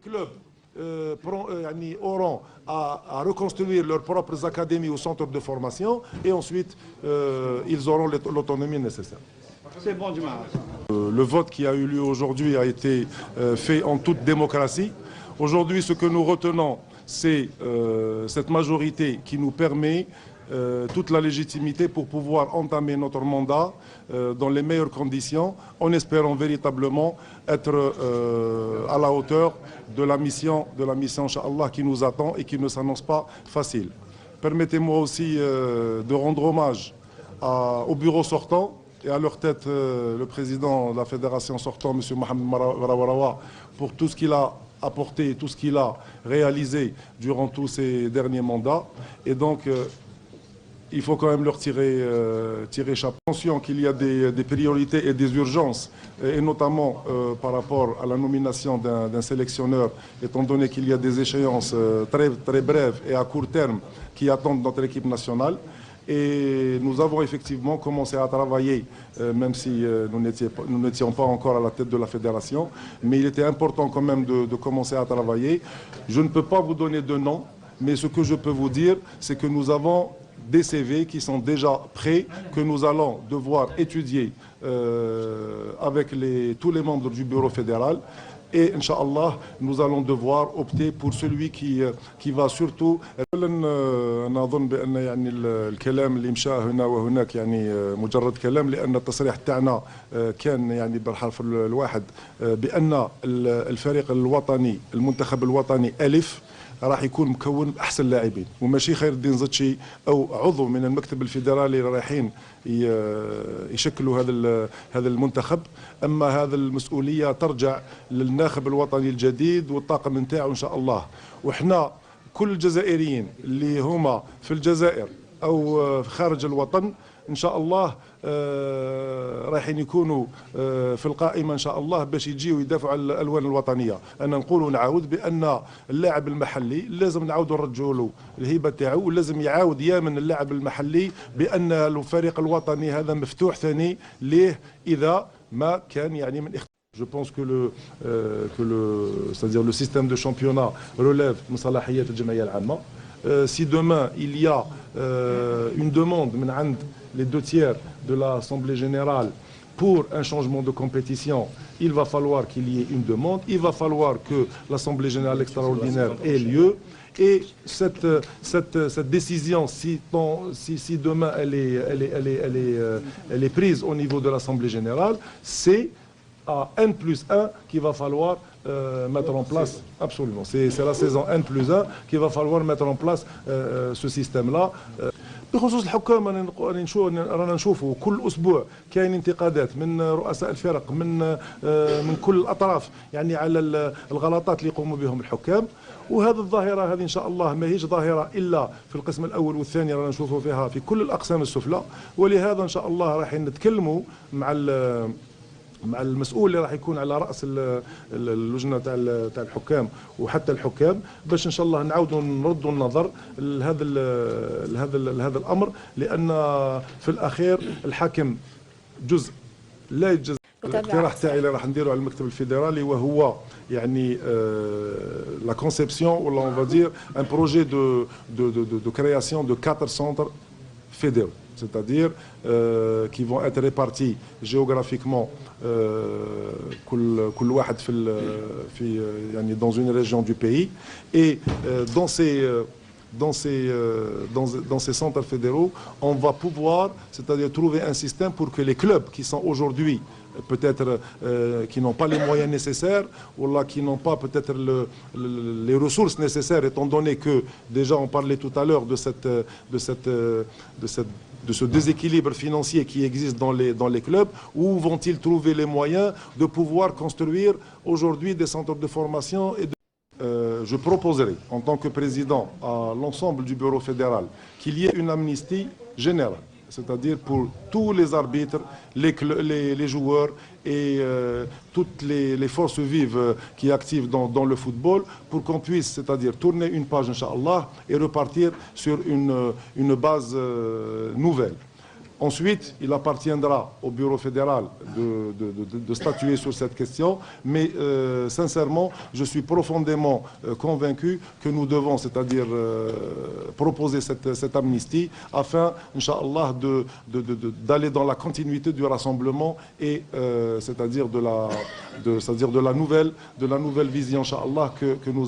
Les clubs auront à reconstruire leurs propres académies ou centres de formation et ensuite ils auront l'autonomie nécessaire. C'est bon, Le vote qui a eu lieu aujourd'hui a été fait en toute démocratie. Aujourd'hui, ce que nous retenons, c'est cette majorité qui nous permet toute la légitimité pour pouvoir entamer notre mandat dans les meilleures conditions, en espérant véritablement être à la hauteur de la mission, Inch'Allah, qui nous attend et qui ne s'annonce pas facile. Permettez-moi aussi de rendre hommage au bureau sortant et à leur tête le président de la fédération sortant, M. Mohamed Rawarawa, pour tout ce qu'il a apporté, tout ce qu'il a réalisé durant tous ces derniers mandats. Et donc, il faut quand même leur tirer chapeau. Attention qu'il y a des priorités et des urgences, et notamment par rapport à la nomination d'un sélectionneur, étant donné qu'il y a des échéances très brèves et à court terme qui attendent notre équipe nationale. Et nous avons effectivement commencé à travailler, même si nous n'étions pas encore à la tête de la fédération, mais il était important quand même de commencer à travailler. Je ne peux pas vous donner de nom, mais ce que je peux vous dire, c'est que nous avons des CV qui sont déjà prêts, que nous allons devoir étudier avec tous les membres du bureau fédéral. Et Inch'Allah, nous allons devoir opter pour celui qui va surtout. أنا أظن بأن يعني الكلام اللي مشى هنا وهناك يعني مجرد كلام، لأن التصريح تاعنا كان يعني بالحرف الواحد بأن الفريق الوطني المنتخب الوطني ألف راح يكون مكون بأحسن لاعبين، وماشي خير الدين زتشي أو عضو من المكتب الفيدرالي رايحين يشكلوا هذا المنتخب. أما هذا المسؤولية ترجع للناخب الوطني الجديد والطاقم نتاعو إن شاء الله. وإحنا كل الجزائريين اللي هما في الجزائر أو خارج الوطن إن شاء الله رايحين يكونوا في القائمة إن شاء الله باش يجيوا يدافعوا على الألوان الوطنية. أنا نقول ونعاود بأن اللاعب المحلي لازم نعاودوا نرجعوا له الهيبة تاعو، ولازم يعاود يامن اللاعب المحلي بأن الفريق الوطني هذا مفتوح ثاني ليه إذا ما كان يعني من Je pense que c'est-à-dire le système de championnat relève من صلاحيات الجمعية العامة. Si demain il y a une demande من عند les 2/3 de l'Assemblée générale pour un changement de compétition, il va falloir qu'il y ait une demande, il va falloir que l'Assemblée générale extraordinaire ait lieu. Et cette décision, si demain elle est prise au niveau de l'Assemblée générale, c'est à N+1 qu'il va falloir mettre en place. Absolument. C'est la saison N+1 qu'il va falloir mettre en place ce système-là. بخصوص الحكام رانا نشوفوا كل اسبوع كاين انتقادات من رؤساء الفرق من كل الاطراف يعني على الغلطات اللي يقوموا بهم الحكام. وهذه الظاهره هذه ان شاء الله ما هيش ظاهره الا في القسم الاول والثاني، رانا نشوفوا فيها في كل الاقسام السفلى. ولهذا ان شاء الله راح نتكلموا مع المسؤول اللي راح يكون على راس اللجنه تاع الحكام وحتى الحكام، باش ان شاء الله نعاودوا نردوا النظر لهذا الامر، لان في الاخير الحاكم جزء لا يتجزا. الاقتراح تاعي اللي راح نديروا على المكتب الفيدرالي وهو يعني لا كونسيبسيون ولا اون فا دير ان بروجي دو كرياسيون دو 4 centres fédéraux, c'est-à-dire qui vont être répartis géographiquement كل واحد في يعني dans une région du pays. Et dans ces centres fédéraux, on va pouvoir, c'est-à-dire trouver un système pour que les clubs qui sont aujourd'hui peut-être qui n'ont pas les moyens nécessaires ou là qui n'ont pas peut-être les ressources nécessaires, étant donné que déjà on parlait tout à l'heure de ce déséquilibre financier qui existe dans les clubs, où vont-ils trouver les moyens de pouvoir construire aujourd'hui des centres de formation et je proposerai en tant que président à l'ensemble du bureau fédéral qu'il y ait une amnistie générale, c'est-à-dire pour tous les arbitres, les joueurs et toutes les forces vives qui activent dans le football, pour qu'on puisse, c'est-à-dire tourner une page, Inch'Allah, et repartir sur une base nouvelle. Ensuite, il appartiendra au Bureau fédéral de statuer sur cette question, mais sincèrement, je suis profondément convaincu que nous devons, c'est-à-dire proposer cette amnistie afin, Inch'Allah, d'aller dans la continuité du rassemblement et c'est-à-dire de la nouvelle vision, Inch'Allah, que nous